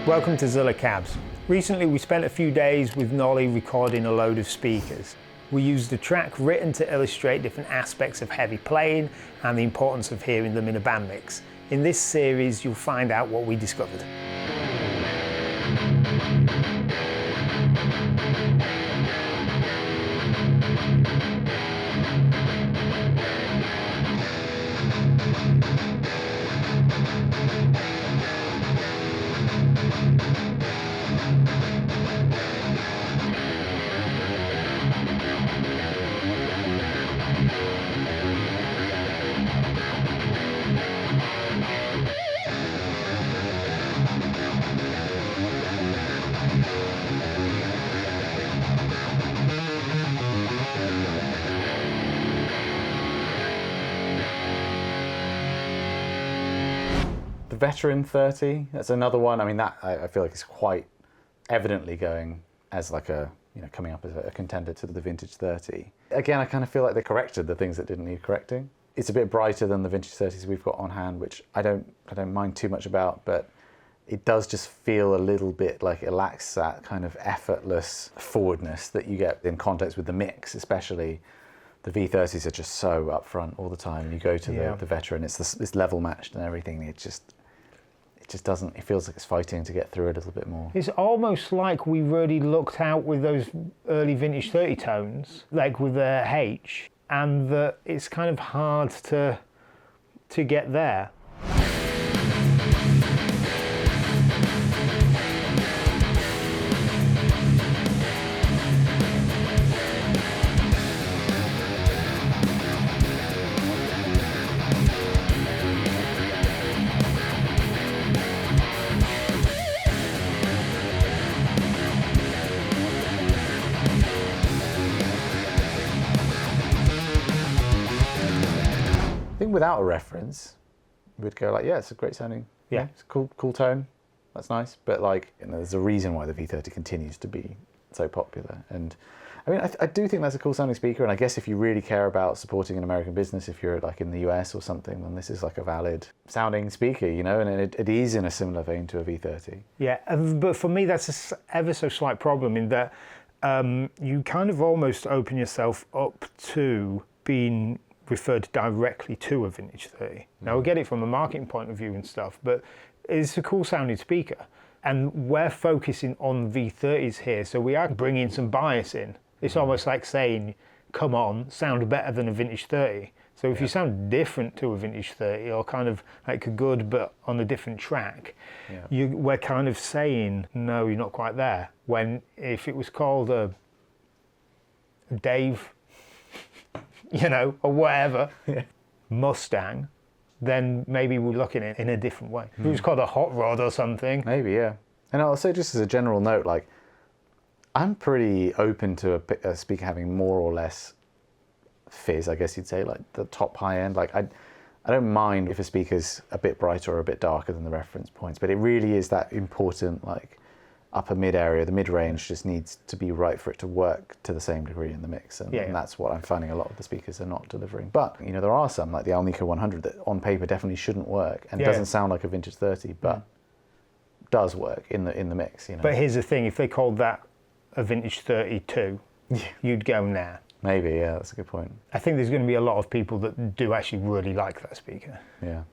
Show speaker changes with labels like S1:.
S1: Welcome to Zilla Cabs. Recently we spent a few days with Nolly recording a load of speakers. We used a track written to illustrate different aspects of heavy playing and the importance of hearing them in a band mix. In this series you'll find out what we discovered.
S2: The Veteran 30, that's another one. I mean, that I feel like it's quite evidently going as like a, coming up as a contender to the Vintage 30. Again, I kind of feel like they corrected the things that didn't need correcting. It's a bit brighter than the Vintage 30s we've got on hand, which I don't mind too much about, but it does just feel a little bit like it lacks that kind of effortless forwardness that you get in context with the mix, especially. The V30s are just so upfront all the time. You go to the Veteran, it's level matched and everything. It just doesn't, it feels like it's fighting to get through a little bit more.
S1: It's almost like we really looked out with those early Vintage 30 tones, like with the H, and that it's kind of hard to get there.
S2: I think without a reference, we'd go like, yeah, it's a great sounding, it's a cool tone, that's nice. But like, there's a reason why the V30 continues to be so popular. And I mean, I do think that's a cool sounding speaker. And I guess if you really care about supporting an American business, if you're like in the US or something, then this is like a valid sounding speaker, and it is in a similar vein to a V30.
S1: Yeah, but for me, that's an ever so slight problem in that you kind of almost open yourself up to being referred directly to a Vintage 30. Now, I get it from a marketing point of view and stuff, but it's a cool sounding speaker. And we're focusing on V30s here, so we are bringing some bias in. It's almost like saying, come on, sound better than a Vintage 30. So if you sound different to a Vintage 30, or kind of like a good but on a different track, we're kind of saying, no, you're not quite there. When if it was called a Dave, or whatever, Mustang, then maybe we're looking at it in a different way. If it was called a hot rod or something.
S2: Maybe, yeah. And I'll say just as a general note, like, I'm pretty open to a speaker having more or less fizz, I guess you'd say, like the top high end. Like, I don't mind if a speaker's a bit brighter or a bit darker than the reference points, but it really is that important, like, upper mid area. The mid range just needs to be right for it to work to the same degree in the mix, and that's what I'm finding a lot of the speakers are not delivering. But there are some, like the Alnico 100, that on paper definitely shouldn't work and doesn't sound like a Vintage 30, but does work in the mix.
S1: But here's the thing: if they called that a Vintage 32, you'd go nah.
S2: Maybe, yeah, that's a good point.
S1: I think there's going to be a lot of people that do actually really like that speaker.
S2: Yeah.